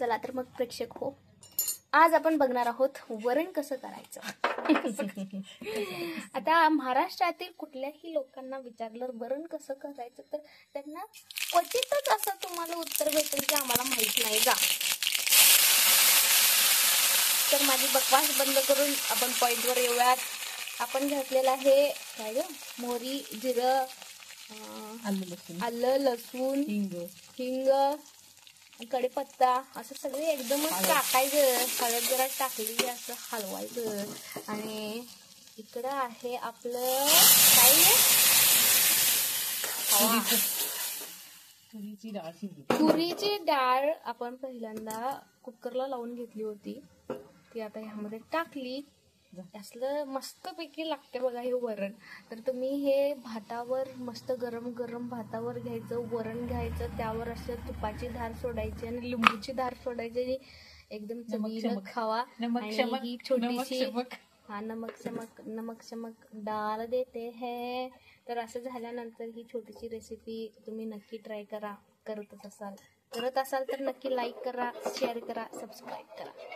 चला तर मग प्रेक्षक हो, आज आपण बघणार आहोत वरण कसं करायचं. आता महाराष्ट्रातील कुठल्याही लोकांना विचारलं वरण कसं करायचं तर त्यांना क्वचितच असं तुम्हाला उत्तर भेटेल की आम्हाला माहित नाही जा. तर माझी बकवास बंद करून आपण पॉइंटवर येऊयात. आपण घातलेलं आहे काय ग, मोहरी, जिरं, आलं लसूण, हिंग, कढीपत्ता असं सगळे एकदमच टाकायचं. हळद जरा टाकली असं हलवायचं. आणि इकडं आहे आपलं काय तुरीची डाळ आपण पहिल्यांदा कुकरला लावून घेतली होती, ती आता ह्यामध्ये टाकली. असलं मस्तपैकी लागते बघा हे वरण. तर तुम्ही हे भातावर मस्त गरम गरम भातावर घ्यायचं, वरण घ्यायचं, त्यावर असं तुपाची धार सोडायची आणि लिंबूची धार सोडायची आणि एकदम चवीनं खावा. आणि ही छोटीशी नमक शमक डाल देते है. तर असं झाल्यानंतर ही छोटीशी रेसिपी तुम्ही नक्की ट्राय करा. करत असाल तर नक्की लाईक करा, शेअर करा, सबस्क्राईब करा.